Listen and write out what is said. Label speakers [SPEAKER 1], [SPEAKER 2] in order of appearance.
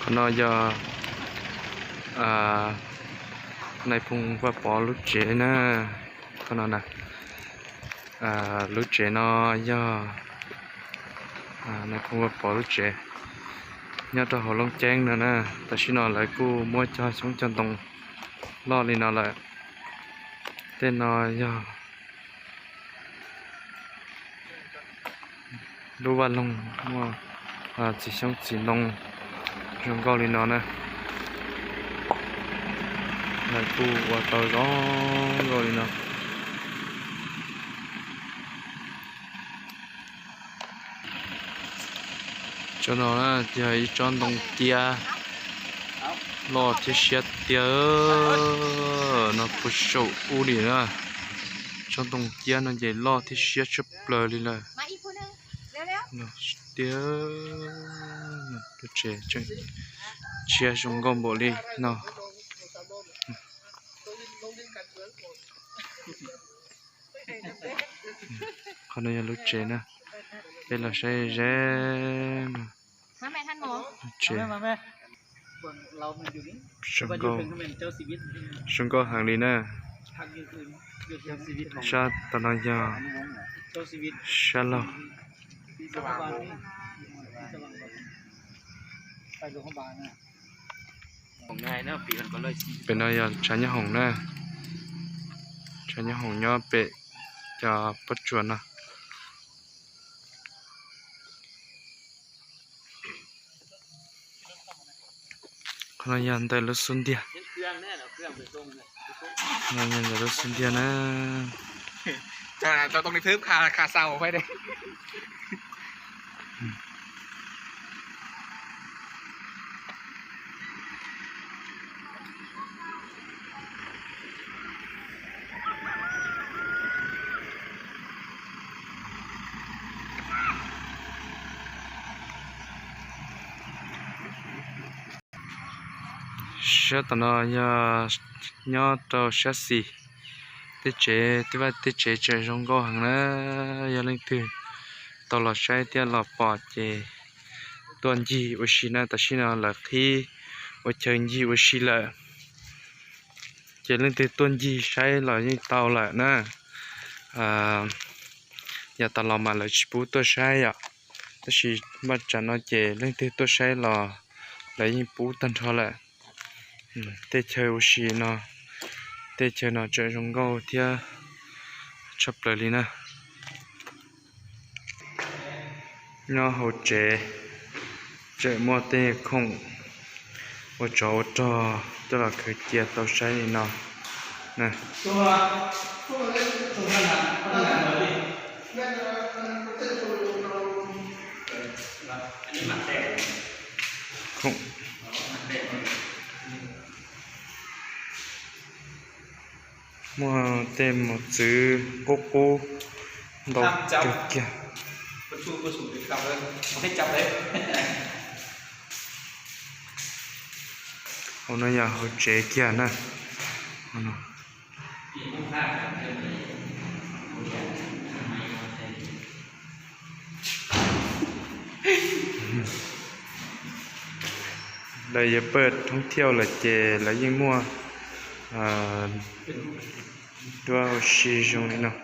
[SPEAKER 1] còn nó giờในพุงว่าปอลุเจนะก็นอนนะลุเจนอย่าในพุงว่าปอลุเจย่าตัวหัวลงแจ้งนะแต่ชินอนเลยกูมั่วจ้าช่องจันตรงรอดเลยนอนเลยเต้นนอนย่าดูวันลงมั่วchỉ xong chỉ nông trong câu đi nó nè lại tu và tàu gió rồi nè cho nó là thì cho đồng tia lo thì xét tia nó phụ sầu u đi nè cho đồng tia nó vậy lo thì xét chụp lời đi là nó tia nó trẻ chơi chia xuống gom bộ đi nào con này là lúc trẻ nè đây là xe rẻ trẻ xuống có hàng đi nè cha tao nói giờ cha loเป็นอะไรชั้นยาหงนะชั้นยาหงย่อเป็ดจะปัจจุบันนะขณะยันแต่ละสุนเดียขณะยันแต่ละสุนเดียนะ
[SPEAKER 2] เราต้องไปเพิ่มค่าเสาไว้เลย
[SPEAKER 1] เชื่อตอนนี้ย่อตัวเชื่อสิที่เจที่ว่าที่เจเจจงก็หังนะอย่าเล่นตื่นตลอดใช้เตี้ยหลอดปอดเจตัวยีอุชินะแต่ชินะหลักที่อุเชิญยีอุชิละเจเล่นตื่นตัวยีใช้หล่อยิ่งเตาละนะอย่าตลอดมาเลยชิบุตัวใช้อ่ะแต่ชิมาจันเอาเจเล่นตื่นตัวใช้หล่อเลยยิ่งปูตันทอละเตะเชลซีเนาะเตะเชลเนาะเจอจงก็เที่ยชอบเลยนะเนาะหัวเจมัวเตะคงว่าจอตัวเราเคยเจียตัวใช้เนาะนะคงมัวเต็มหมดซื้อโกโก้ดอกเกี่ย
[SPEAKER 2] ประชุมไปกลับเลยให้จับเลย
[SPEAKER 1] เอาหน่อยอย่าเอาเจ๊เกี่ยนะเอาหน่อยเลยจะเปิดท่องเที่ยวเลยเจแล้วยิ่งมั่วด้วยชีจงนี่เนาะ